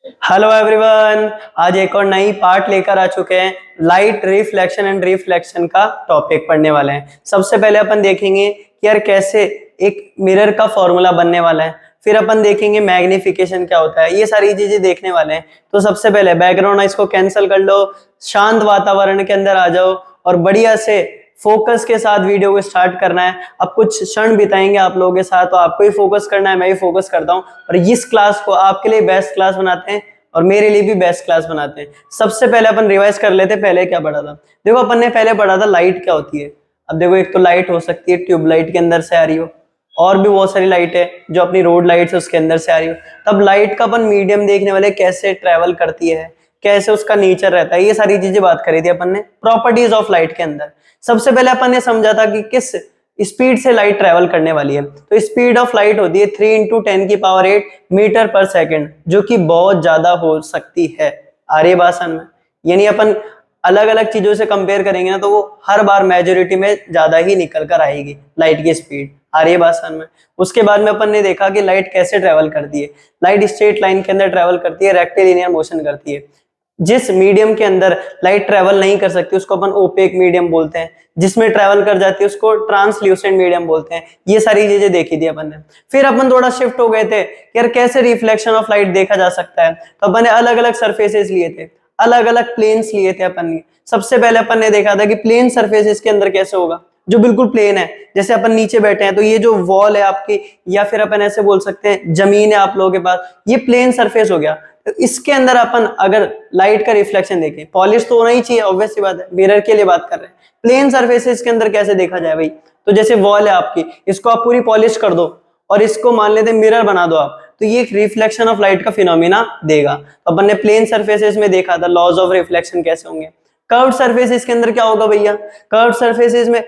Hello everyone. आज एक और नई पार्ट लेकर आ चुके हैं। लाइट रिफ्लेक्शन एंड रिफ्लेक्शन का टॉपिक पढ़ने वाले हैं। सबसे पहले अपन देखेंगे कि यार कैसे एक मिरर का फॉर्मूला बनने वाला है। फिर अपन देखेंगे मैग्निफिकेशन क्या होता है, ये सारी चीजें देखने वाले हैं। तो सबसे पहले बैकग्राउंड नॉइस को कैंसिल कर लो, शांत वातावरण के अंदर आ जाओ और बढ़िया से फोकस के साथ वीडियो को स्टार्ट करना है। अब कुछ क्षण बिताएंगे आप लोगों के साथ, तो आपको ही फोकस करना है, मैं भी फोकस करता हूँ और इस क्लास को आपके लिए बेस्ट क्लास बनाते हैं और मेरे लिए भी बेस्ट क्लास बनाते हैं। सबसे पहले अपन रिवाइज कर लेते हैं पहले क्या पढ़ा था। देखो अपन ने पहले पढ़ा था लाइट क्या होती है। अब देखो एक तो लाइट हो सकती है ट्यूबलाइट के अंदर से आ रही हो, और भी बहुत सारी लाइट है जो अपनी रोड लाइट है उसके अंदर से आ रही हो। तब लाइट का अपन मीडियम देखने वाले, कैसे ट्रेवल करती है, कैसे उसका नेचर रहता है, ये सारी चीजें बात करी थी अपन ने प्रॉपर्टीज ऑफ लाइट के अंदर। सबसे पहले अपन ने समझा था कि किस स्पीड से लाइट ट्रेवल करने वाली है। तो स्पीड ऑफ लाइट होती है 3 × 10⁸ मीटर पर सेकंड, जो कि बहुत ज्यादा हो सकती है। आ रही बात समझ में? यानी अपन अलग अलग चीजों से कंपेयर करेंगे ना, तो वो हर बार मेजोरिटी में ज्यादा ही निकल कर आएगी लाइट की स्पीड। आ रही बात समझ में? उसके बाद में अपन ने देखा कि लाइट कैसे ट्रेवल करती है। लाइट स्ट्रेट लाइन के अंदर ट्रेवल करती है, रेक्टिलिनियर मोशन करती है। जिस मीडियम के अंदर लाइट ट्रेवल नहीं कर सकती उसको अपन ओपेक मीडियम बोलते हैं, जिसमें ट्रेवल कर जाती है उसको ट्रांसल्यूसेंट मीडियम बोलते हैं। ये सारी चीजें देखी थी अपन ने। फिर अपन थोड़ा शिफ्ट हो गए थे कि यार कैसे रिफ्लेक्शन ऑफ लाइट देखा जा सकता है। तो अपन ने अलग अलग सरफेसेस लिए थे, अलग अलग प्लेन्स लिए थे अपन ने। सबसे पहले अपन ने देखा था कि प्लेन सरफेसेस के अंदर कैसे होगा, जो बिल्कुल प्लेन है। जैसे अपन नीचे बैठे हैं तो ये जो वॉल है आपकी, या फिर अपन ऐसे बोल सकते हैं जमीन है आप लोगों के पास, ये प्लेन सरफेस हो गया। तो इसके अंदर अपन अगर लाइट का रिफ्लेक्शन देखें, पॉलिश तो होना ही चाहिए, ऑब्वियस सी बात है, मिरर के लिए बात कर रहे हैं। प्लेन सरफेसेस के अंदर कैसे देखा जाए भाई? तो जैसे वॉल है आपकी, इसको आप पूरी पॉलिश कर दो और इसको मान लेते हैं मिरर बना दो आप, तो ये रिफ्लेक्शन ऑफ लाइट का फिनोमिना देगा। तो अपन ने प्लेन सरफेसेस में देखा था लॉज ऑफ रिफ्लेक्शन कैसे होंगे। कर्व्ड सरफेसेस के अंदर क्या होगा भैया? कर्व्ड सरफेसेस में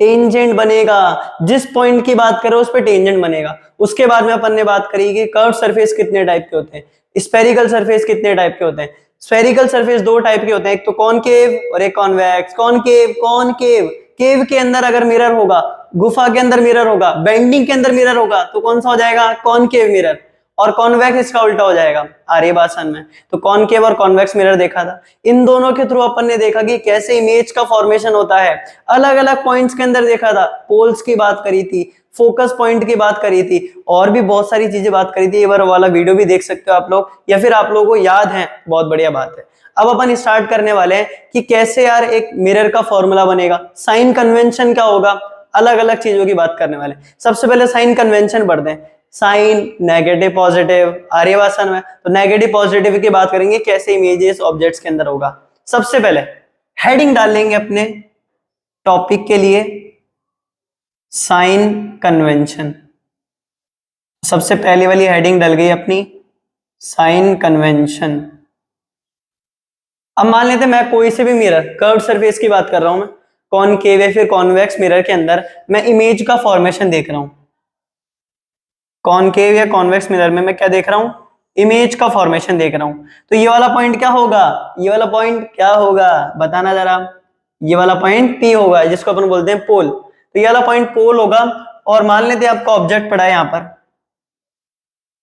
टेंजेंट बनेगा, जिस पॉइंट की बात करो उस पे टेंजेंट बनेगा। उसके बाद में अपन ने बात करी कि कर्व्ड सरफेस कितने टाइप के होते हैं, स्फेरिकल सरफेस कितने टाइप के होते हैं। स्फेरिकल सरफेस दो टाइप के होते हैं, एक तो कॉनकेव और एक कॉन्वेक्स। कॉनकेव, कॉनकेव केव के अंदर अगर मिरर होगा, गुफा के अंदर मिरर होगा, बेंडिंग के अंदर मिरर होगा, तो कौन सा हो जाएगा? Concave mirror. और कॉन्वेक्स इसका उल्टा हो जाएगा। आ रही बात समझ में? तो कॉनकेव और कॉन्वेक्स मिरर देखा था। इन दोनों के थ्रू अपन ने देखा कि कैसे इमेज का फॉर्मेशन होता है। अलग अलग पॉइंट्स के अंदर देखा था, पोल्स की बात करी थी, फोकस पॉइंट की बात करी थी, और भी बहुत सारी चीजें बात करी थी। ये वाला वीडियो भी देख सकते हो आप लोग, या फिर आप लोगों को याद है, बहुत बढ़िया बात है। अब अपन स्टार्ट करने वाले हैं कि कैसे यार एक मिरर का फॉर्मूला बनेगा, साइन कन्वेंशन क्या होगा, अलग अलग चीजों की बात करने वाले। सबसे पहले साइन कन्वेंशन पढ़ते हैं। साइन, नेगेटिव, पॉजिटिव, आर्यवासन में तो नेगेटिव पॉजिटिव की बात करेंगे, कैसे इमेजेस ऑब्जेक्ट्स के अंदर होगा। सबसे पहले हेडिंग डाल लेंगे अपने टॉपिक के लिए, साइन कन्वेंशन। सबसे पहली वाली हेडिंग डल गई अपनी, साइन कन्वेंशन। अब मान लेते हैं मैं कोई से भी मिरर, कर्व्ड सरफेस की बात कर रहा हूं मैं, कॉनकेव या फिर कॉन्वेक्स मिरर के अंदर मैं इमेज का फॉर्मेशन देख रहा हूं। कॉनकेव या कॉन्वेक्स मिरर में मैं क्या देख रहा हूं? इमेज का फॉर्मेशन देख रहा हूं। तो ये वाला पॉइंट क्या होगा? ये वाला पॉइंट क्या होगा बताना जरा। ये वाला पॉइंट P होगा, जिसको अपन बोलते हैं पोल। तो ये वाला पॉइंट पोल होगा। और मान लेते हैं आपका ऑब्जेक्ट पड़ा है यहां पर,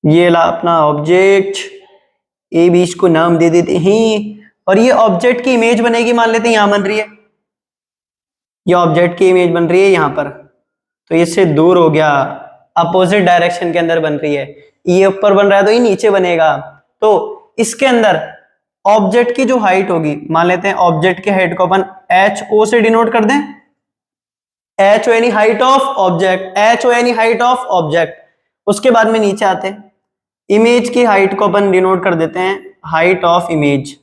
ये ला अपना ऑब्जेक्ट, ए बीच को नाम दे देते हैं, और ये ऑब्जेक्ट की इमेज बनेगी। मान लेते हैं यहां बन रही है, ये ऑब्जेक्ट की इमेज बन रही है यहां पर, तो इससे दूर हो गया, अपोजिट डायरेक्शन के अंदर बन रही है। ये ऊपर बन रहा है तो ये नीचे बनेगा। तो इसके अंदर ऑब्जेक्ट की जो हाइट होगी, मान लेते हैं ऑब्जेक्ट के हाइट को अपन HO से डिनोट कर दें। HO यानी हाइट ऑफ ऑब्जेक्ट, HO यानी हाइट ऑफ ऑब्जेक्ट। उसके बाद में नीचे आते हैं, इमेज की हाइट को अपन डिनोट कर देते हैं हाइट ऑफ इमेज।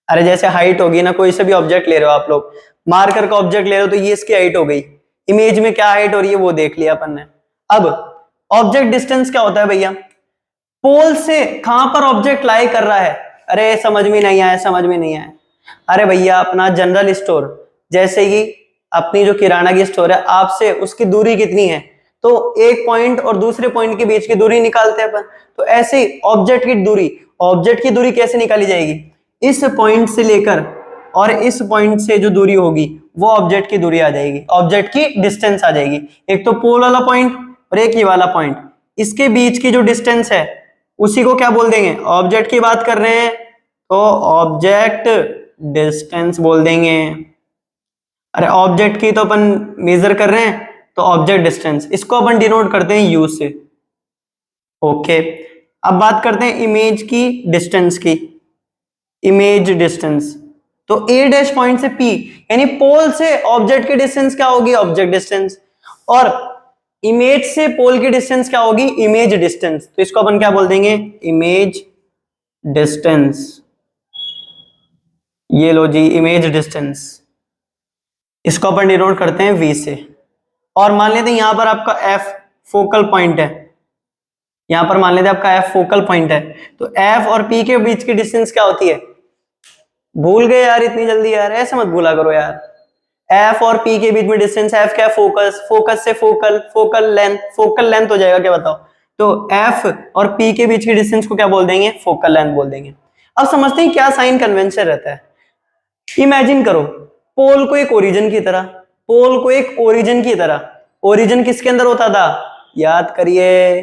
अरे जैसे हाइट होगी ना, कोई से भी ऑब्जेक्ट ले रहे हो आप लोग, मार्कर का ऑब्जेक्ट ले रहे हो, तो ये इसकी हाइट हो गई। इमेज में क्या हाइट हो रही है वो देख लिया अपन ने। अब ऑब्जेक्ट डिस्टेंस क्या होता है भैया? पोल से कहां पर ऑब्जेक्ट लाई कर रहा है। अरे समझ में नहीं आया, समझ में नहीं आया। अरे भैया अपना जनरल स्टोर, जैसे कि अपनी जो किराना की स्टोर है, आपसे उसकी दूरी कितनी है, तो एक पॉइंट और दूसरे पॉइंट के बीच की दूरी निकालते हैं अपन। तो ऐसे ही ऑब्जेक्ट की दूरी, ऑब्जेक्ट की दूरी कैसे निकाली जाएगी? इस पॉइंट से लेकर और इस पॉइंट से जो दूरी होगी वो ऑब्जेक्ट की दूरी आ जाएगी, ऑब्जेक्ट की डिस्टेंस आ जाएगी। एक तो पोल वाला पॉइंट और एक ये वाला पॉइंट, इसके बीच की जो डिस्टेंस है उसी को क्या बोल देंगे, ऑब्जेक्ट की बात कर रहे हैं तो ऑब्जेक्ट डिस्टेंस बोल देंगे। अरे ऑब्जेक्ट की तो अपन मेजर कर रहे हैं तो ऑब्जेक्ट डिस्टेंस, इसको अपन डिनोट करते हैं यू से। ओके, अब बात करते हैं इमेज की डिस्टेंस की, इमेज डिस्टेंस। तो ए डैश पॉइंट से पी यानी पोल से ऑब्जेक्ट की डिस्टेंस क्या होगी, ऑब्जेक्ट डिस्टेंस, और इमेज से पोल की डिस्टेंस क्या होगी, इमेज डिस्टेंस। तो इसको अपन क्या बोल देंगे, इमेज डिस्टेंस। ये लो जी इमेज डिस्टेंस, इसको अपन डिनोट करते हैं वी से। और मान लेते हैं यहां पर आपका एफ फोकल पॉइंट है, यहां पर मान लेते हैं आपका एफ फोकल पॉइंट है, तो एफ और पी के बीच की डिस्टेंस क्या होती है, भूल गए यार इतनी जल्दी, यार ऐसे मत भूला करो यार। एफ और पी के बीच में डिस्टेंस, एफ क्या है, फोकस, फोकस से फोकल, फोकल लेंथ हो जाएगा, क्या बताओ। तो एफ और पी के बीच की डिस्टेंस को क्या बोल देंगे, फोकल लेंथ बोल देंगे। अब समझते हैं क्या साइन कन्वेंशन रहता है। इमेजिन करो पोल को एक ओरिजिन की तरह, पोल को एक ओरिजिन की तरह, ओरिजिन किसके अंदर होता था, याद करिए।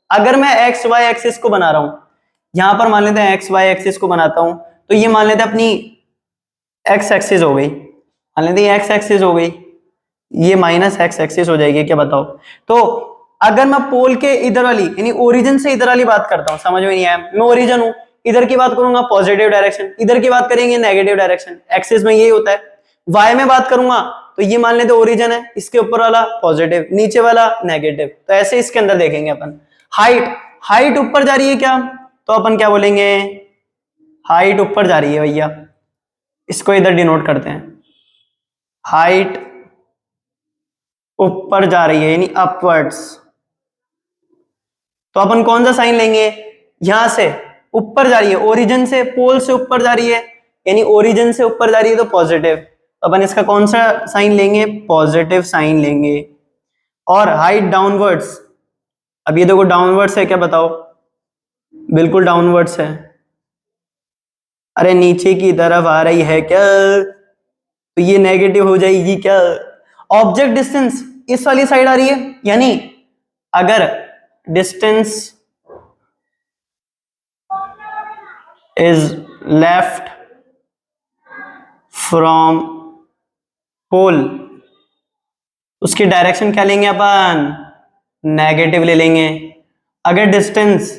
अगर मैं एक्स वाई एक्सिस को बना रहा हूं, यहां पर मान लेते हैं एक्स वाई एक्सिस को बनाता हूं, तो ये मान लेते हैं अपनी एक्स एक्सिस हो गई, मान लेते हैं एक्स एक्सिस हो गई, ये माइनस एक्स एक्सिस हो जाएगी, क्या बताओ। तो अगर मैं पोल के इधर वाली यानी ओरिजिन से इधर वाली बात करता हूं, समझ में नहीं आया, मैं ओरिजिन हूं, इधर की बात करूंगा पॉजिटिव डायरेक्शन, इधर की बात करेंगे नेगेटिव डायरेक्शन, एक्सिस में यही होता है। वाई में बात करूंगा तो ये मान लेते ओरिजिन है, इसके ऊपर वाला पॉजिटिव, नीचे वाला नेगेटिव, तो ऐसे इसके अंदर देखेंगे अपन। हाइट, हाइट ऊपर जा रही है क्या, तो अपन क्या बोलेंगे, हाइट ऊपर जा रही है भैया, इसको इधर डिनोट करते हैं, हाइट ऊपर जा रही है यानी अपवर्ड्स। तो अपन कौन सा साइन लेंगे, यहां से ऊपर जा रही है, ओरिजिन से पोल से ऊपर जा रही है, यानी ओरिजिन से ऊपर जा रही है तो पॉजिटिव, तो अपन इसका कौन सा साइन लेंगे, पॉजिटिव साइन लेंगे। और हाइट डाउनवर्ड्स, अब ये देखो डाउनवर्ड्स है, क्या बताओ, बिल्कुल डाउनवर्ड्स है, अरे नीचे की तरफ आ रही है क्या, तो ये नेगेटिव हो जाएगी क्या। ऑब्जेक्ट डिस्टेंस इस वाली साइड आ रही है, यानी अगर distance is left from pole, उसकी डायरेक्शन क्या लेंगे अपन, नेगेटिव ले लेंगे। अगर डिस्टेंस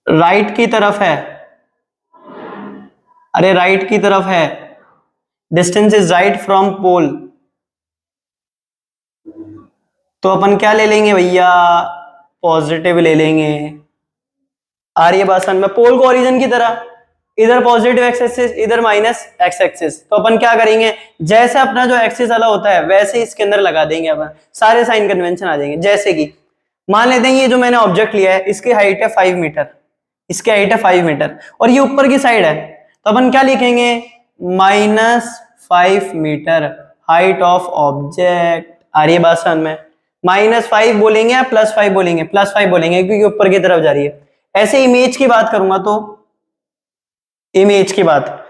राइट की तरफ है, अरे राइट की तरफ है, distance is right from pole, तो अपन क्या ले लेंगे भैया, पॉजिटिव ले लेंगे। आ रही है बात समझ में, पोल को ओरिजिन की तरह, इधर पॉजिटिव एक्स एक्सिस, इधर माइनस एक्स एक्सिस, तो अपन क्या करेंगे, जैसे अपना जो एक्सिस वाला होता है वैसे इसके अंदर लगा देंगे अपन, सारे साइन कन्वेंशन आ जाएंगे। जैसे कि मान लेते हैं ये जो मैंने ऑब्जेक्ट लिया है इसकी हाइट है 5 मीटर, इसकी हाइट है 5 मीटर और ये ऊपर की साइड है, तो अपन क्या लिखेंगे, -5 मीटर हाइट ऑफ ऑब्जेक्ट। आ रही है बात समझ में, -5 बोलेंगे या +5 बोलेंगे, +5 बोलेंगे क्योंकि ऊपर की तरफ जा रही है। ऐसे इमेज की बात करूंगा तो इमेज की बात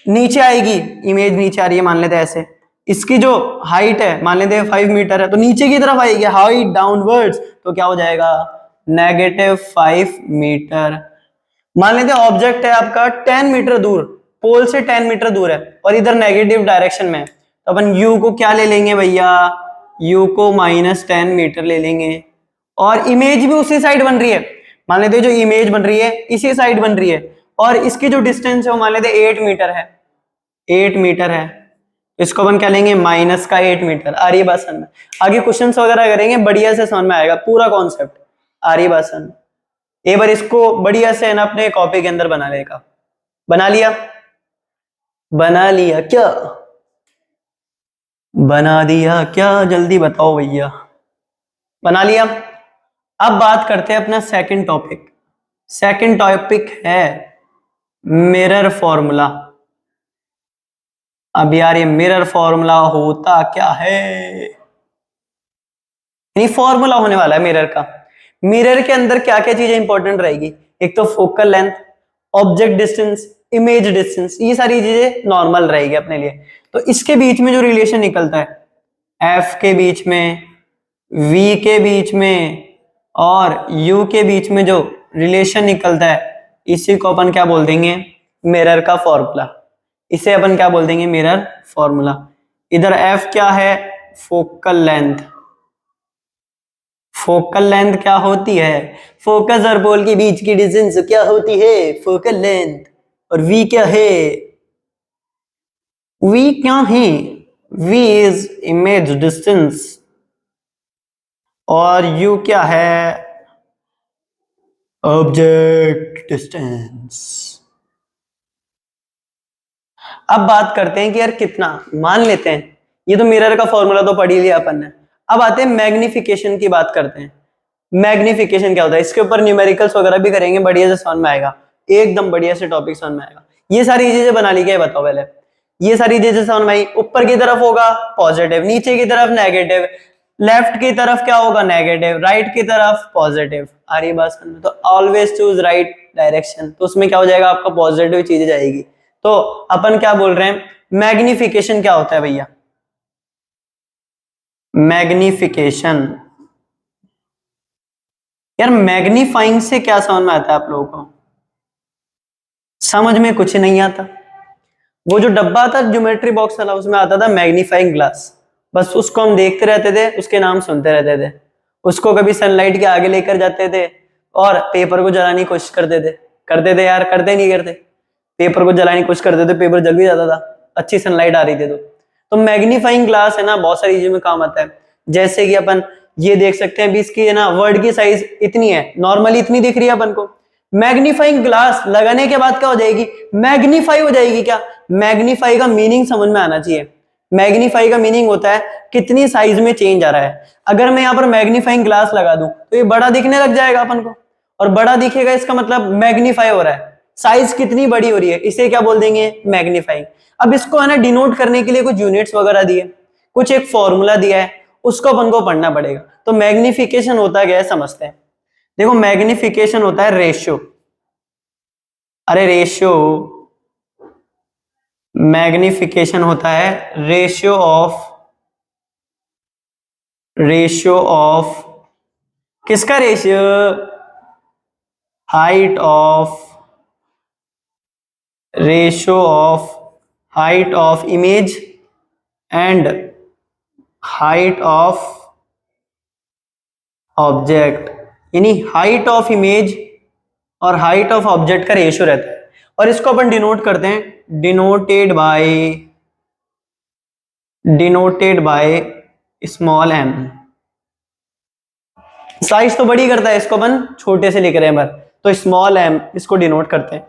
नीचे आएगी, इमेज नीचे आ रही है मान लेते हैं ऐसे, इसकी जो हाइट है मान लेते हैं 5 मीटर है, तो नीचे की तरफ आएगी हाइट डाउनवर्ड्स, तो क्या हो जाएगा, -5 मीटर। मान लेते हैं ऑब्जेक्ट है आपका 10 मीटर दूर, पोल से 10 मीटर दूर है और इधर नेगेटिव डायरेक्शन में, तो अपन u को क्या ले लेंगे भैया, u को -10 मीटर ले लेंगे। और इमेज भी उसी साइड बन रही है, मान लेते हैं जो इमेज बन रही है इसी साइड बन रही है, और इसकी जो डिस्टेंस है वो मान लेते 8 मीटर है, 8 मीटर है, इसको अपन क्या लेंगे, -8 मीटर। आ रही है बात समझ में, आगे क्वेश्चन वगैरह करेंगे बढ़िया से समझ में आएगा पूरा कॉन्सेप्ट। आ रही है बात समझ में, एक बार इसको बढ़िया से ना अपने कॉपी के अंदर बना लेगा। बना लिया, बना लिया क्या, बना दिया क्या, जल्दी बताओ भैया, बना लिया। अब बात करते हैं अपना सेकंड टॉपिक, सेकंड टॉपिक है मिरर फॉर्मूला। अब यार ये मिरर फॉर्मूला होता क्या है, नहीं फॉर्मूला होने वाला है मिरर का। मिरर के अंदर क्या क्या चीजें इंपॉर्टेंट रहेगी, एक तो focal length, object distance, image distance, ये सारी चीजें नॉर्मल रहेगी अपने लिए। तो इसके बीच में जो रिलेशन निकलता है, एफ के बीच में, वी के बीच में और u के बीच में जो रिलेशन निकलता है इसी को अपन क्या बोल देंगे, मिरर का फॉर्मूला। इसे अपन क्या बोल देंगे, मिरर फॉर्मूला। इधर f क्या है, फोकल लेंथ। फोकल लेंथ क्या होती है, फोकस और पोल के बीच की डिस्टेंस क्या होती है, फोकल लेंथ। और v क्या है, v क्या है, v इज इमेज डिस्टेंस। और u क्या है, ऑब्जेक्ट डिस्टेंस। अब बात करते हैं कि यार कितना, मान लेते हैं ये तो मिरर का फॉर्मूला तो पढ़ ही लिया अपन ने। अब आते हैं मैग्निफिकेशन की बात करते हैं। मैग्निफिकेशन क्या होता है, इसके ऊपर न्यूमेरिकल्स वगैरह भी करेंगे, बढ़िया से समझ में आएगा, एकदम बढ़िया से टॉपिक समझ में आएगा। ये सारी चीजें बना ली क्या, बताओ पहले। ये सारी चीजें समझ में आई, ऊपर की तरफ होगा पॉजिटिव, नीचे की तरफ नेगेटिव, लेफ्ट की तरफ क्या होगा नेगेटिव, राइट की तरफ पॉजिटिव। आ रही बात समझ में, तो ऑलवेज चूज राइट डायरेक्शन, तो उसमें क्या हो जाएगा आपका पॉजिटिव चीजें जाएगी। तो अपन क्या बोल रहे हैं, मैग्निफिकेशन क्या होता है भैया, मैग्निफिकेशन। यार मैग्नीफाइंग से क्या समझ में आता है आप लोगों को, समझ में कुछ नहीं आता। वो जो डब्बा था ज्योमेट्री बॉक्स वाला, उसमें आता था मैग्नीफाइंग ग्लास, बस उसको हम देखते रहते थे, उसके नाम सुनते रहते थे। उसको कभी सनलाइट के आगे लेकर जाते थे और पेपर को जलाने की कोशिश करते थे यार, करते नहीं करते, पेपर को जलाने की कोशिश करते थे, पेपर जल भी जाता था, अच्छी सनलाइट आ रही थी तो मैग्नीफाइंग ग्लास है ना, बहुत सारी चीजों में काम आता है। जैसे कि अपन ये देख सकते हैं, 20 की है ना, वर्ड की साइज इतनी है, नॉर्मली इतनी दिख रही है अपन को, मैग्नीफाइंग ग्लास लगाने के बाद क्या हो जाएगी, मैग्नीफाई हो जाएगी। क्या, मैग्नीफाई का मीनिंग समझ में आना चाहिए। मैग्नीफाई का मीनिंग होता है कितनी साइज में चेंज आ रहा है। अगर मैं यहाँ पर मैग्नीफाइंग ग्लास लगा दूं तो ये बड़ा दिखने लग जाएगा अपन को, और बड़ा दिखेगा इसका मतलब मैग्नीफाई हो रहा है, साइज कितनी बड़ी हो रही है, इसे क्या बोल देंगे, मैग्नीफाइंग। अब इसको है ना डिनोट करने के लिए कुछ यूनिट्स वगैरह दिए, कुछ एक फॉर्मूला दिया है, उसको अपन को पढ़ना पड़ेगा। तो मैग्निफिकेशन होता क्या है समझते हैं। देखो मैग्निफिकेशन होता है रेशियो, अरे रेशियो, मैग्निफिकेशन होता है रेशियो ऑफ किसका ratio, height of, ratio of height of image and height of object. यानी हाइट ऑफ इमेज और हाइट ऑफ ऑब्जेक्ट का रेशियो रहता है, और इसको अपन डिनोट करते हैं denoted by small M. Size तो बड़ी करता है, इसको अपन छोटे से लिख रहे हैं बस, तो स्मॉल एम इसको डिनोट करते हैं।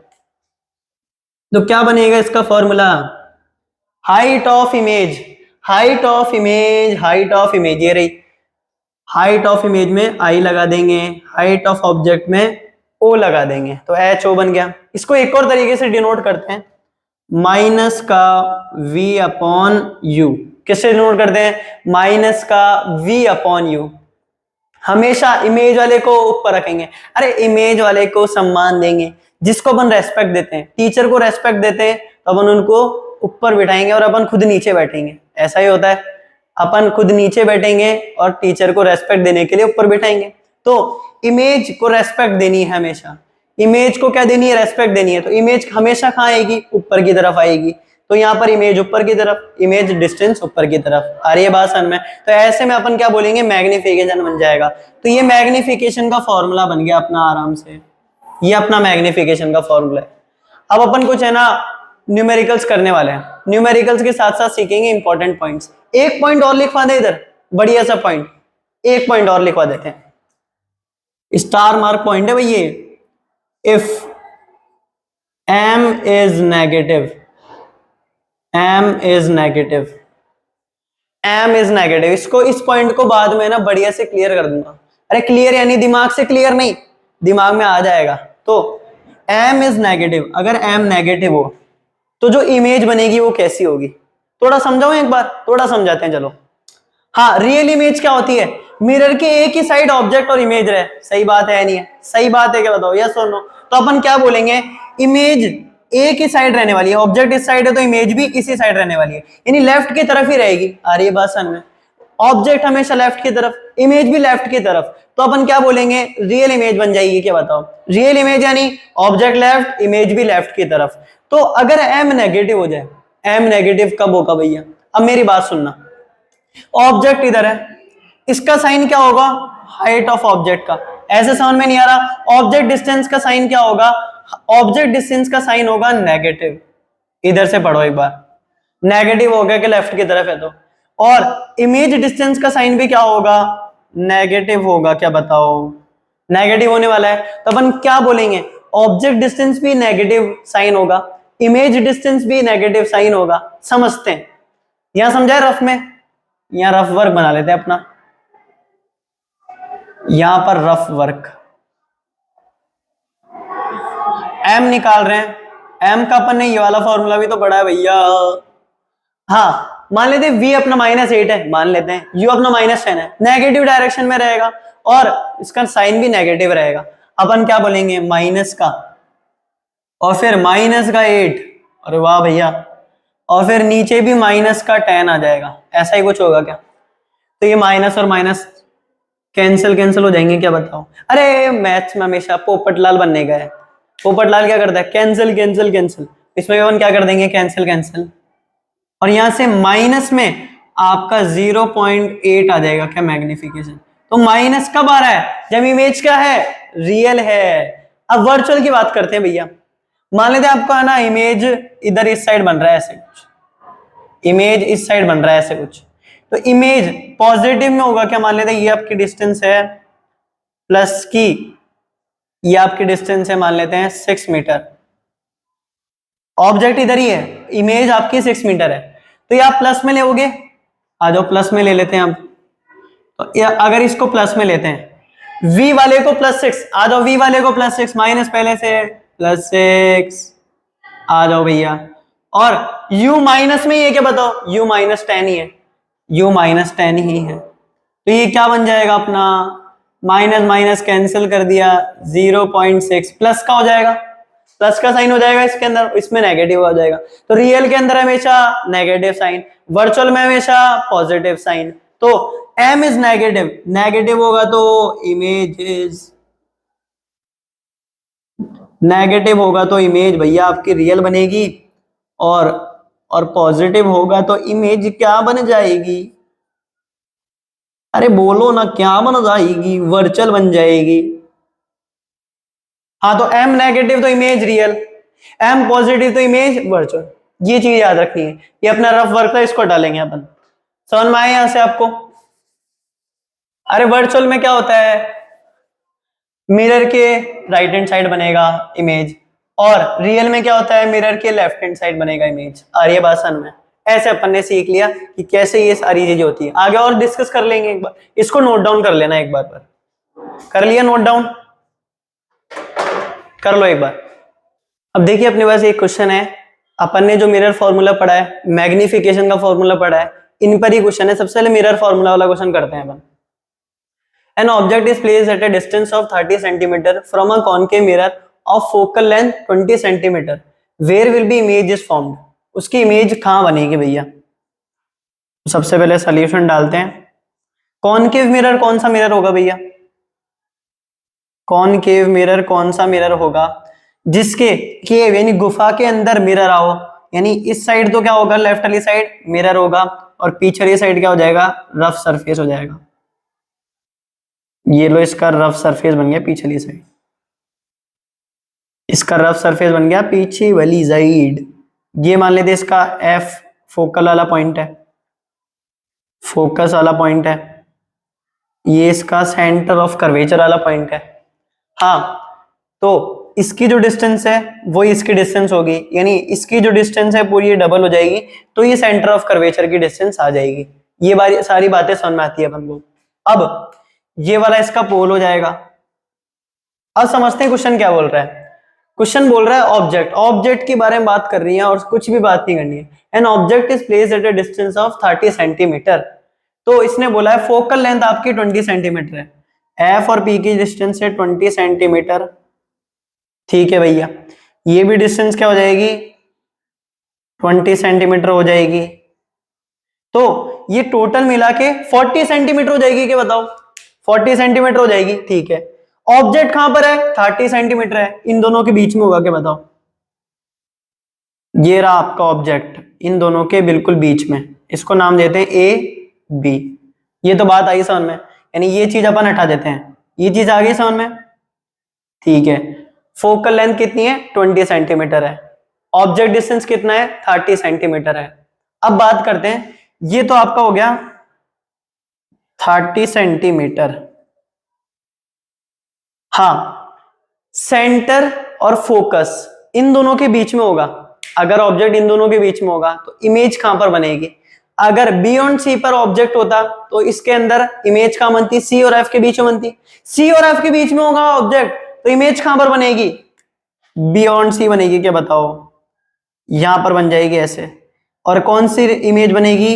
तो क्या बनेगा इसका formula, height of image, height of image ये रही, हाइट ऑफ इमेज में आई लगा देंगे, हाइट ऑफ ऑब्जेक्ट में ओ लगा देंगे, तो एच ओ बन गया। इसको एक और तरीके से डिनोट करते हैं, माइनस का v अपॉन यू। किससे डिनोट करते हैं, माइनस का v अपॉन यू। हमेशा इमेज वाले को ऊपर रखेंगे, अरे इमेज वाले को सम्मान देंगे, जिसको अपन रेस्पेक्ट देते हैं, टीचर को रेस्पेक्ट देते हैं तो अपन उनको ऊपर बिठाएंगे और अपन खुद नीचे बैठेंगे, ऐसा ही होता है। अपन खुद नीचे बैठेंगे और टीचर को रेस्पेक्ट देने के लिए ऊपर बिठाएंगे। तो इमेज को रेस्पेक्ट देनी है हमेशा, इमेज को क्या देनी है, रेस्पेक्ट देनी है, तो इमेज हमेशा कहाँ आएगी, ऊपर की तरफ आएगी। तो यहाँ पर इमेज ऊपर की तरफ, इमेज डिस्टेंस ऊपर की तरफ, आ रही है बात समझ में। तो ऐसे में अपन क्या बोलेंगे, मैग्निफिकेशन बन जाएगा। तो ये मैग्निफिकेशन का फॉर्मूला बन गया अपना आराम से, ये अपना मैग्निफिकेशन का फॉर्मूला है। अब अपन कुछ है ना न्यूमेरिकल्स करने वाले हैं, न्यूमेरिकल्स के साथ साथ सीखेंगे इंपॉर्टेंट पॉइंट्स। एक पॉइंट और लिखवा दे इधर, बढ़िया सा पॉइंट, एक पॉइंट और लिखवा देते हैं, स्टार मार्क पॉइंट है भाई ये। If m is negative, m is negative, m is negative, इसको, इस पॉइंट को बाद में ना बढ़िया से क्लियर कर दूंगा। अरे क्लियर यानी दिमाग से क्लियर नहीं, दिमाग में आ जाएगा। तो m is negative, अगर m नेगेटिव हो तो जो इमेज बनेगी वो कैसी होगी, थोड़ा समझाओ एक बार, थोड़ा समझाते हैं चलो। हाँ, रियल इमेज क्या होती है, मिरर के एक ही साइड ऑब्जेक्ट और इमेज रहे, सही बात है नहीं है, सही बात है क्या, बताओ यस और नो। तो अपन क्या बोलेंगे, इमेज एक ही साइड रहने वाली है, ऑब्जेक्ट इस साइड है तो इमेज भी इसी साइड रहने वाली है, यानी लेफ्ट की तरफ ही रहेगी। आ रही है बात समझ में, ऑब्जेक्ट हमेशा लेफ्ट की तरफ, इमेज भी लेफ्ट की तरफ, तो अपन क्या बोलेंगे, रियल इमेज बन जाएगी। क्या बताओ, रियल इमेज यानी ऑब्जेक्ट लेफ्ट, इमेज भी लेफ्ट की तरफ। तो अगर m नेगेटिव हो जाए, m नेगेटिव कब होगा भैया, अब मेरी बात सुनना, ऑब्जेक्ट इधर है, इसका साइन क्या होगा, हाइट ऑफ ऑब्जेक्ट का। ऐसे समझ में नहीं आ रहा, ऑब्जेक्ट डिस्टेंस का साइन क्या होगा, ऑब्जेक्ट डिस्टेंस का साइन होगा नेगेटिव। इधर से पढ़ो एक बार, नेगेटिव हो गया कि लेफ्ट की तरफ है तो, और इमेज डिस्टेंस का साइन भी क्या होगा, नेगेटिव होगा। क्या बताओ, नेगेटिव होने वाला है, तो अपन क्या बोलेंगे, ऑब्जेक्ट डिस्टेंस भी नेगेटिव साइन होगा, इमेज डिस्टेंस भी नेगेटिव साइन होगा। समझते हैं, यहां समझाए रफ में, यहां रफ वर्क बना लेते हैं अपना, यहां पर रफ वर्क m निकाल रहे हैं, m का अपन ने ये वाला फॉर्मूला भी तो पढ़ा है भैया। हाँ, मान लेते हैं v अपना -8 है, मान लेते हैं u अपना -10 है, नेगेटिव डायरेक्शन में रहेगा और इसका साइन भी नेगेटिव रहेगा। अपन क्या बोलेंगे, माइनस का और फिर -8, अरे वाह भैया, और फिर नीचे भी माइनस का 10 आ जाएगा। ऐसा ही कुछ होगा क्या, तो ये माइनस और माइनस कैंसिल हो जाएंगे। क्या बताओ, अरे मैथ्स में हमेशा पोपटलाल बनने गए, पोपटलाल क्या करता है, कैंसिल कैंसिल कैंसिल, इसमें अपन क्या कर देंगे, कैंसिल कैंसिल, और यहां से माइनस में आपका 0.8 आ जाएगा। क्या मैग्निफिकेशन, तो माइनस कब आ रहा है, जब इमेज क्या है, रियल है। अब वर्चुअल की बात करते हैं भैया, मान लेते हैं आपका ना इमेज इधर इस साइड बन रहा है ऐसे कुछ, इमेज इस साइड बन रहा है ऐसे कुछ, तो इमेज पॉजिटिव में होगा क्या, मान लेते हैं ये आपकी डिस्टेंस है प्लस की, ये आपकी डिस्टेंस है मान लेते हैं 6 मीटर, ऑब्जेक्ट इधर ही है, इमेज आपकी 6 मीटर है, तो ये आप प्लस में लोगे, आ जाओ प्लस में ले लेते हैं आप, तो अगर इसको प्लस में लेते हैं, v वाले को +6, आ जाओ v वाले को +6, माइनस पहले से +6, आ जाओ भैया, और u माइनस में ये क्या बताओ, u -10 ही है, u -10 ही है, तो ये क्या बन जाएगा अपना, माइनस माइनस कैंसिल कर दिया, 0.6 प्लस का हो जाएगा, प्लस का साइन हो जाएगा इसके अंदर, इसमें नेगेटिव हो जाएगा। तो रियल के अंदर हमेशा नेगेटिव साइन, वर्चुअल में हमेशा पॉजिटिव साइन। तो m इज नेगेटिव, नेगेटिव होगा तो इमेज इज नेगेटिव होगा तो इमेज भैया आपकी रियल बनेगी, और पॉजिटिव होगा तो इमेज क्या बन जाएगी, अरे बोलो ना, क्या बन जाएगी, वर्चुअल बन जाएगी। हाँ, तो m नेगेटिव तो इमेज रियल, m पॉजिटिव तो इमेज वर्चुअल, ये चीज याद रखनी है। ये अपना रफ वर्क था, इसको डालेंगे अपन, समझ में आए यहां से आपको। अरे वर्चुअल में क्या होता है, मिरर के राइट हैंड साइड बनेगा इमेज, और रियल में क्या होता है, मिरर के लेफ्ट हैंड साइड बनेगा इमेज। आ रही है बात समझ में, ऐसे अपन ने सीख लिया कि कैसे ये सारी चीजें होती है। आगे और डिस्कस कर लेंगे एक बार, इसको नोट डाउन कर लेना एक बार पर, कर लिया नोट डाउन, कर लो एक बार। अब देखिए अपने पास एक क्वेश्चन है, अपन ने जो मिरर फॉर्मूला पढ़ा है, मैग्निफिकेशन का फॉर्मूला पढ़ा है, इन पर ही क्वेश्चन है। सबसे पहले मिरर फॉर्मूला वाला क्वेश्चन करते हैं अपन। An object is placed at a distance of 30 cm from a concave mirror of focal length 20 cm. Where will be image is formed? उसकी इमेज कहाँ बनेगी भैया, सबसे पहले सॉल्यूशन डालते हैं। कॉनकेव मिरर कौन सा मिरर होगा भैया, कॉनकेव मिरर कौन सा मिरर होगा, जिसके केव यानी गुफा के अंदर मिरर आओ, यानी इस साइड तो क्या होगा, लेफ्ट वाली साइड मिरर होगा, और पीछे वाली साइड क्या हो जाएगा, रफ सरफेस हो जाएगा। ये लो, इसका रफ सरफेस बन गया पीछे वाली साइड, इसका रफ सरफेस बन गया पीछे वाली साइड। ये मान लेते इसका F फोकल वाला पॉइंट है, फोकस वाला पॉइंट है, ये इसका सेंटर ऑफ कर्वेचर वाला पॉइंट है। हाँ, तो इसकी जो डिस्टेंस है वो इसकी डिस्टेंस होगी, यानी इसकी जो डिस्टेंस है पूरी डबल हो जाएगी, तो ये सेंटर ऑफ कर्वेचर की डिस्टेंस आ जाएगी। ये सारी बातें समझ में आती है अपन को। अब ये वाला इसका पोल हो जाएगा। अब समझते हैं क्वेश्चन क्या बोल रहा है। क्वेश्चन बोल रहा है ऑब्जेक्ट, ऑब्जेक्ट के बारे में बात कर रही है और कुछ भी बात नहीं करनी है। An object is placed at a distance of 30 centimetre. तो इसने बोला है फोकल लेंथ आपकी 20 सेंटीमीटर है, एफ और पी की डिस्टेंस है 20 सेंटीमीटर। ठीक है भैया, ये भी डिस्टेंस क्या हो जाएगी, 20 सेंटीमीटर हो जाएगी। तो ये टोटल मिला के 40 सेंटीमीटर हो जाएगी। क्या बताओ, 40 सेंटीमीटर हो जाएगी, ठीक है। ऑब्जेक्ट कहां पर है, 30 सेंटीमीटर है, इन दोनों के बीच में होगा क्या बताओ। ये रहा आपका ऑब्जेक्ट, इन दोनों के बिल्कुल बीच में, इसको नाम देते हैं ए बी। ये तो बात आई समझ में, यानी ये चीज अपन हटा देते हैं, ये चीज आ गई समझ में, ठीक है। फोकल लेंथ कितनी है, 20 सेंटीमीटर है। ऑब्जेक्ट डिस्टेंस कितना है, 30 सेंटीमीटर है। अब बात करते हैं, ये तो आपका हो गया 30 सेंटीमीटर। हाँ, सेंटर और फोकस इन दोनों के बीच में होगा। अगर ऑब्जेक्ट इन दोनों के बीच में होगा तो इमेज कहां पर बनेगी। अगर बियॉन्ड सी पर ऑब्जेक्ट होता तो इसके अंदर इमेज कहां बनती, सी और एफ के बीच में बनती। सी और एफ के बीच में होगा ऑब्जेक्ट तो इमेज कहां पर बनेगी, बियॉन्ड सी बनेगी। क्या बताओ, यहां पर बन जाएगी ऐसे। और कौन सी इमेज बनेगी,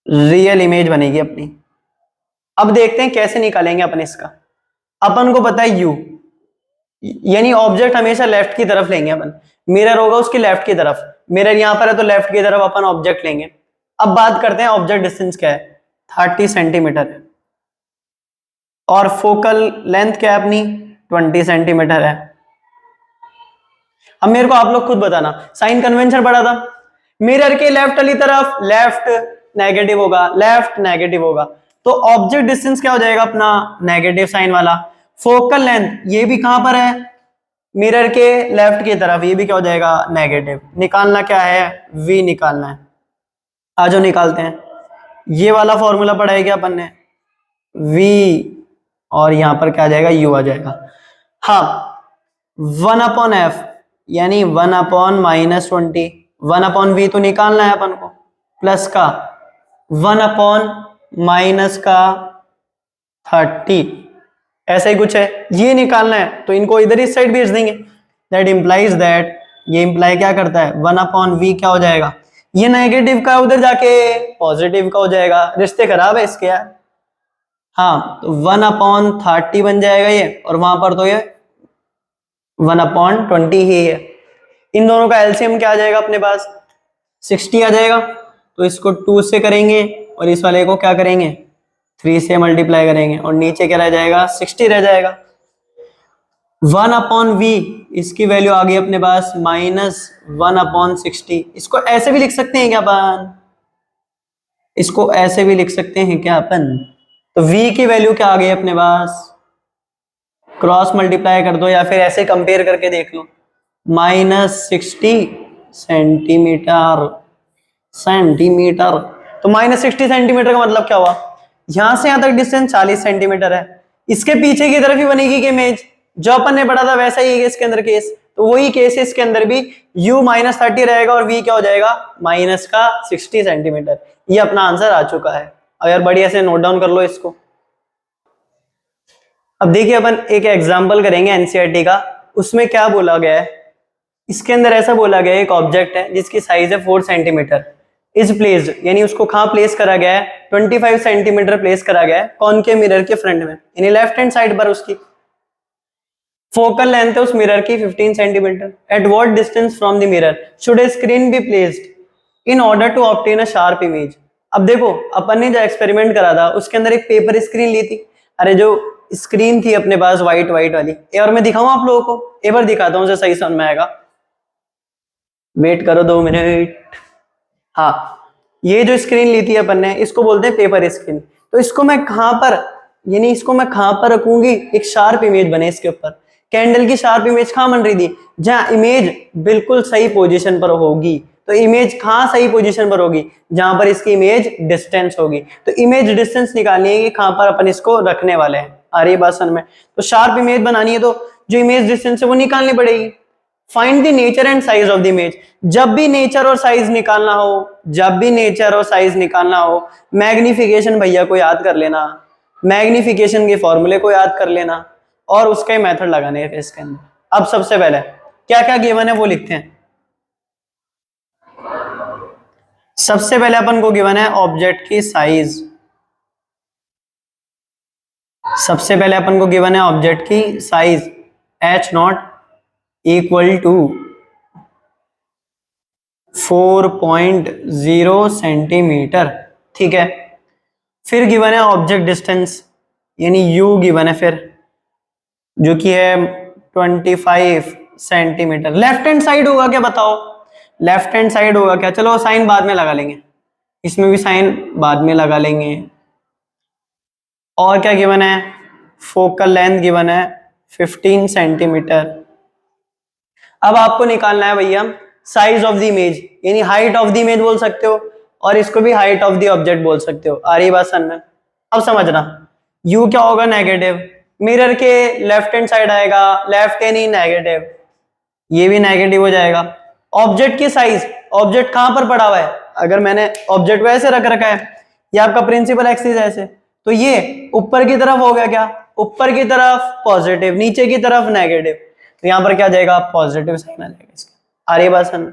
रियल इमेज बनेगी अपनी। अब देखते हैं कैसे निकालेंगे अपन इसका। अपन को पता है यू, यानी ऑब्जेक्ट हमेशा लेफ्ट की तरफ लेंगे अपन, मिरर होगा उसकी लेफ्ट की तरफ, मिरर यहां पर है तो लेफ्ट की तरफ अपन ऑब्जेक्ट लेंगे। अब बात करते हैं ऑब्जेक्ट डिस्टेंस क्या है, 30 सेंटीमीटर है, और फोकल लेंथ क्या है अपनी, 20 सेंटीमीटर है। अब मेरे को आप लोग खुद बताना, साइन कन्वेंशन पढ़ा था, मिरर के लेफ्ट वाली तरफ लेफ्ट नेगेटिव होगा, लेफ्ट नेगेटिव होगा, तो ऑब्जेक्ट डिस्टेंस क्या हो जाएगा अपना, नेगेटिव साइन वाला। फोकल लेंथ ये भी कहां पर है, मिरर के लेफ्ट की तरफ, ये भी क्या हो जाएगा, नेगेटिव। निकालना क्या है, v निकालना है। आज निकालते हैं, ये वाला फॉर्मूला पढ़ा है क्या अपन ने, v, और यहां पर क्या आ जाएगा, u आ जाएगा। हाँ, 1/f यानी 1/-20, 1/v तो निकालना है अपन को, प्लस का 1/-30, ऐसा ही कुछ है, ये निकालना है तो इनको इधर इस साइड भेज देंगे। दैट इंप्लाइज दैट, ये इंप्लाई क्या करता है, 1/v क्या हो जाएगा, ये नेगेटिव का उधर जाके पॉजिटिव का हो जाएगा, रिश्ते खराब है इसके यार। हाँ, तो 1/30 बन जाएगा ये, और वहां पर तो ये 1/20 ही है। इन दोनों का एलसीएम क्या आ जाएगा अपने पास, 60 आ जाएगा। तो इसको 2 से करेंगे और इस वाले को क्या करेंगे, 3 से मल्टीप्लाई करेंगे, और नीचे क्या रह जाएगा, 60 रह जाएगा। 1/v इसकी वैल्यू आ गई अपने पास -1/60। इसको ऐसे भी लिख सकते हैं क्या अपन, इसको ऐसे भी लिख सकते हैं क्या अपन। तो v की वैल्यू क्या आ गई अपने पास, क्रॉस मल्टीप्लाई कर दो या फिर ऐसे कंपेयर करके देख लो, -60 सेंटीमीटर। तो -60 सेंटीमीटर का मतलब क्या हुआ, यहां से यहां तक डिस्टेंस 40 सेंटीमीटर है, इसके पीछे की तरफ ही बनेगी कि इमेज, जो अपन ने पढ़ा था वैसा ही है इसके अंदर केस, तो वही केस है इसके अंदर भी, u -30 रहेगा और v क्या हो जाएगा, -60 सेंटीमीटर। ये अपना आंसर आ चुका है। अब यार बढ़िया से नोट डाउन कर लो इसको। अब देखिए अपन एक एग्जाम्पल करेंगे एनसीईआरटी का, उसमें क्या बोला गया है, इसके अंदर ऐसा बोला गया है एक ऑब्जेक्ट है जिसकी साइज है 4 सेंटीमीटर, इज प्लेस्ड, यानी उसको कहां प्लेस करा गया है, 25 सेंटीमीटर प्लेस करा गया है कॉनकेव मिरर के फ्रंट में, यानी लेफ्ट हैंड साइड पर उसकी फोकल लेंथ है उस मिरर की 15 centimetre. At what distance from the mirror should a screen be placed in order to obtain a sharp image. अब देखो अपन ने जो एक्सपेरिमेंट करा था उसके अंदर एक पेपर स्क्रीन ली थी, अरे जो स्क्रीन थी अपने पास व्हाइट व्हाइट वाली, और मैं दिखाऊं आप लोगों को, एक बार दिखाता हूं, सही समझ में आएगा, वेट करो 2 मिनट। हाँ, ये जो स्क्रीन ली थी अपन ने इसको बोलते हैं पेपर स्क्रीन। तो इसको मैं कहां पर, यानी इसको मैं कहां पर रखूंगी, एक शार्प इमेज बने इसके ऊपर। कैंडल की शार्प इमेज कहां बन रही थी, जहां इमेज बिल्कुल सही पोजीशन पर होगी। तो इमेज कहां सही पोजीशन पर होगी, जहां पर इसकी इमेज डिस्टेंस होगी। तो इमेज डिस्टेंस निकालनी है कि कहां पर अपन इसको रखने वाले हैं, आ रही बात समझ में। तो शार्प इमेज बनानी है तो जो इमेज डिस्टेंस है वो निकालनी पड़ेगी। Find the nature and size of the image, जब भी नेचर और साइज निकालना हो, जब भी नेचर और साइज निकालना हो, मैग्निफिकेशन भैया को याद कर लेना, मैग्निफिकेशन के फॉर्मूले को याद कर लेना, और उसका ही मेथड लगाने हैं इसके अंदर। अब सबसे पहले क्या क्या गिवन है वो लिखते हैं। सबसे पहले अपन को गिवन है ऑब्जेक्ट की साइज, सबसे पहले अपन को गिवन है ऑब्जेक्ट की size h0 equal to 4.0 centimetre, ठीक है। फिर गिवन है ऑब्जेक्ट डिस्टेंस, यानी यू गिवन है फिर, जो कि है 25 सेंटीमीटर। लेफ्ट हैंड साइड होगा क्या बताओ, लेफ्ट हैंड साइड होगा क्या? चलो साइन बाद में लगा लेंगे, इसमें भी साइन बाद में लगा लेंगे। और क्या गिवन है? फोकल लेंथ गिवन है 15 सेंटीमीटर। अब आपको निकालना है भैया साइज ऑफ द इमेज, यानी हाइट ऑफ द इमेज बोल सकते हो, और इसको भी हाइट ऑफ द ऑब्जेक्ट बोल सकते हो। आ रही बात समझ में? अब समझना, u क्या होगा? नेगेटिव। मिरर के लेफ्ट हैंड साइड आएगा, लेफ्ट हैंड ही नेगेटिव, ये भी नेगेटिव हो जाएगा। ऑब्जेक्ट की साइज, ऑब्जेक्ट कहां पर पड़ा हुआ है? अगर मैंने ऑब्जेक्ट वैसे रख रखा है, ये आपका प्रिंसिपल एक्सिस ऐसे, तो ये ऊपर की तरफ हो गया क्या? ऊपर की तरफ पॉजिटिव, नीचे की तरफ नेगेटिव, तो यहां पर क्या जाएगा? पॉजिटिव साइन आ जाएगा इसका। आ रही बात समझ?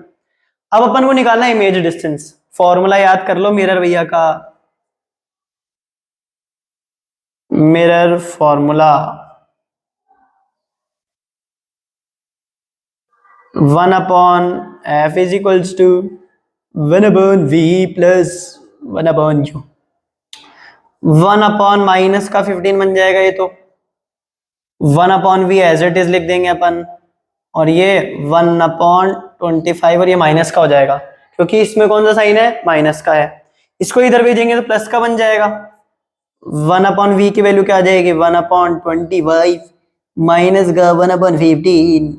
अब अपन को निकालना है इमेज डिस्टेंस। फॉर्मूला याद कर लो मिरर भैया का, mirror formula 1/f is equals to 1/v plus 1/u। 1/ minus का 15 बन जाएगा ये तो, 1/v एज इट इज लिख देंगे अपन, और ये 1/25 और ये माइनस का हो जाएगा, क्योंकि इसमें कौन सा साइन है? माइनस का है। इसको इधर भेजेंगे तो प्लस का बन जाएगा। 1/v की वैल्यू क्या आ जाएगी? 1/25 माइनस का 1/15।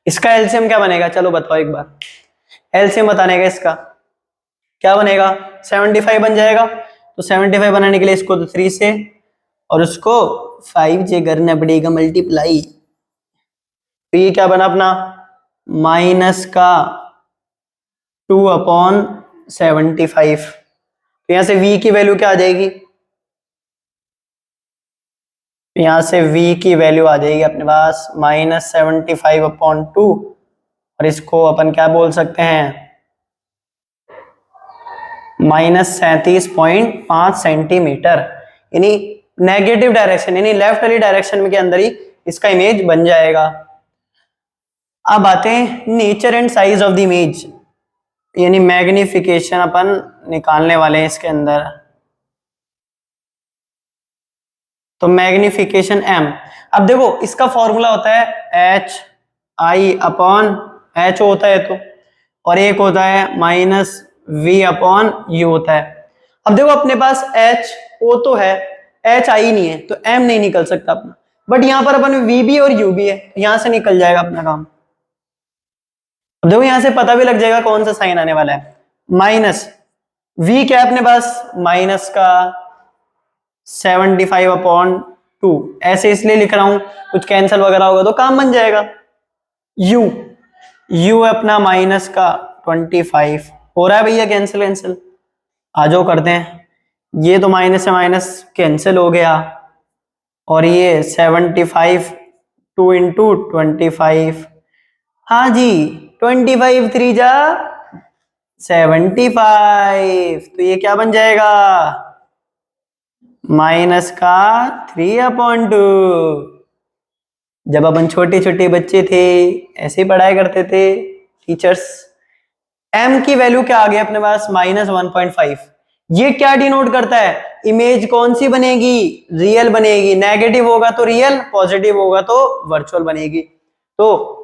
इसका एलसीएम क्या बनेगा? चलो बताओ एक बार, एलसीएम बताने का इसका क्या बनेगा? 75 बन जाएगा। तो 75 बनाने के लिए इसको तो 3 से और उसको 5 से करना पड़ेगा मल्टीप्लाई, तो ये क्या बना अपना? माइनस का 2/75। तो यहां से v की वैल्यू क्या आ जाएगी? यहां से v की वैल्यू आ जाएगी अपने पास -75/2, और इसको अपन क्या बोल सकते हैं? -37.5 सेंटीमीटर, यानी नेगेटिव डायरेक्शन, यानी लेफ्ट वाली डायरेक्शन में के अंदर ही इसका इमेज बन जाएगा। अब आते हैं nature and size of the image, यानी मैग्निफिकेशन अपन निकालने वाले हैं इसके अंदर। तो मैग्निफिकेशन m, अब देखो इसका फॉर्मूला होता है HI/H होता है तो, और एक होता है -V/U होता है। अब देखो अपने पास H O तो है, HI नहीं है, तो M नहीं निकल सकता अपना, बट यहां पर अपन V भी और U भी है, यहां से निकल जाएगा अपना काम। अब देखो यहां से पता भी लग जाएगा कौन सा साइन आने वाला है। माइनस V क्या है अपने पास? माइनस का 75/2, ऐसे इसलिए लिख रहा हूं, कुछ कैंसिल वगैरह होगा तो काम बन जाएगा। U, U अपना माइनस का 25 हो रहा है भैया, कैंसिल कैंसिल आ जाओ करते हैं। ये तो माइनस से माइनस कैंसिल हो गया, और ये 75 2 इंटू 25, हाँ जी 25 3 जा 75, तो ये क्या बन जाएगा? माइनस का 3/2। जब अपन छोटे छोटे बच्चे थे ऐसे ही पढ़ाई करते थे टीचर्स। m की वैल्यू क्या आ गई अपने पास? -1.5। ये क्या डिनोट करता है? इमेज कौन सी बनेगी? रियल बनेगी। नेगेटिव होगा तो रियल, पॉजिटिव होगा तो वर्चुअल बनेगी। तो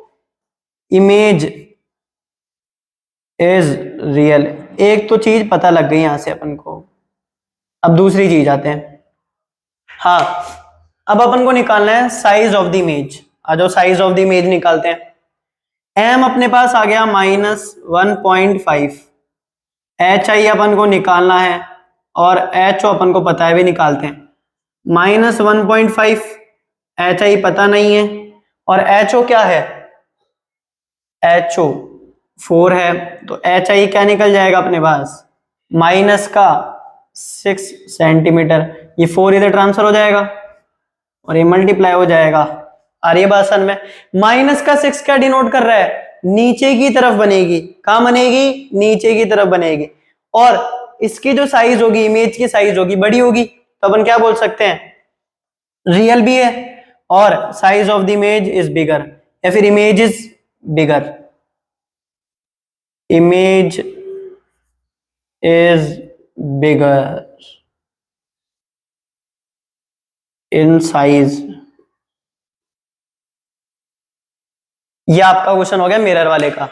इमेज इज रियल, एक तो चीज पता लग गई यहां से अपन को। अब दूसरी चीज आते हैं। हाँ, अब अपन को निकालना है साइज ऑफ द इमेज। आ जाओ साइज ऑफ द इमेज निकालते हैं। m अपने पास आ गया -1.5, HI अपन को निकालना है, और HO अपन को पता है, भी निकालते हैं। -1.5 HI पता नहीं है, और HO क्या है? HO 4 है, तो HI क्या निकल जाएगा अपने पास? माइनस का 6 सेंटीमीटर। ये 4 इधर ट्रांसफर हो जाएगा और ये मल्टीप्लाई हो जाएगा। आ रही है बात समझ में? माइनस का 6 क्या डिनोट कर रहा है? नीचे की तरफ बनेगी। कहां बनेगी? नीचे की तरफ बनेगी, और इसकी जो साइज होगी, इमेज की साइज होगी, बड़ी होगी, तो अपन क्या बोल सकते हैं? रियल भी है, और size of the image is bigger, या फिर image is bigger. Image is bigger. In size. ये आपका क्वेश्चन हो गया मिरर वाले का।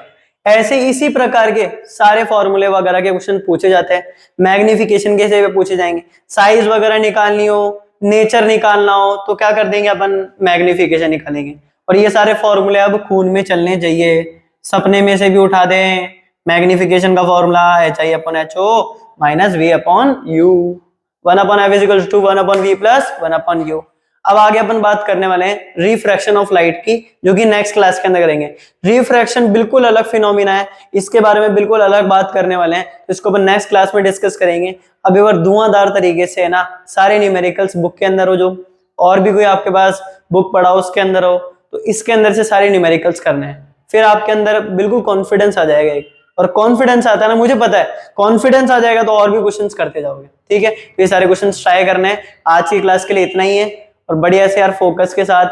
ऐसे इसी प्रकार के सारे फॉर्मूले वगैरह के क्वेश्चन पूछे जाते हैं। मैग्निफिकेशन के से पूछे जाएंगे, साइज वगैरह निकालनी हो, नेचर निकालना हो तो क्या कर देंगे अपन, मैग्निफिकेशन निकालेंगे। और ये सारे फॉर्मूले अब खून में चलने चाहिए, सपने में से भी उठा दें। मैग्निफिकेशन का formula H I upon H O minus V upon U, 1 upon F is equal to 1 upon V plus 1 upon U. अब आगे अपन बात करने वाले हैं रिफ्रैक्शन ऑफ लाइट की, जो कि नेक्स्ट क्लास के अंदर करेंगे। रिफ्रैक्शन बिल्कुल अलग फिनोमिना है, इसके बारे में बिल्कुल अलग बात करने वाले हैं, तो इसको अपन नेक्स्ट क्लास में डिस्कस करेंगे। अब एक बार धुआंधार तरीके से है ना सारे न्यूमेरिकल्स बुक के अंदर हो, जो और भी कोई आपके पास बुक पढ़ा हो उसके अंदर हो, तो इसके अंदर से सारे न्यूमेरिकल्स करने हैं। फिर आपके अंदर बिल्कुल कॉन्फिडेंस आ जाएगा एक, और कॉन्फिडेंस आता है ना, मुझे पता है कॉन्फिडेंस आ जाएगा तो और भी क्वेश्चंस करते जाओगे। ठीक है, तो ये सारे क्वेश्चंस ट्राई करने हैं। आज की क्लास के लिए इतना ही है, और बढ़िया से यार फोकस के साथ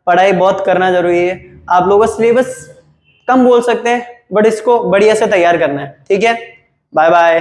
पढ़ाई बहुत करना जरूरी है। आप लोगों का सिलेबस कम बोल सकते हैं, बट इसको बढ़िया से तैयार करना है। ठीक है, बाय बाय।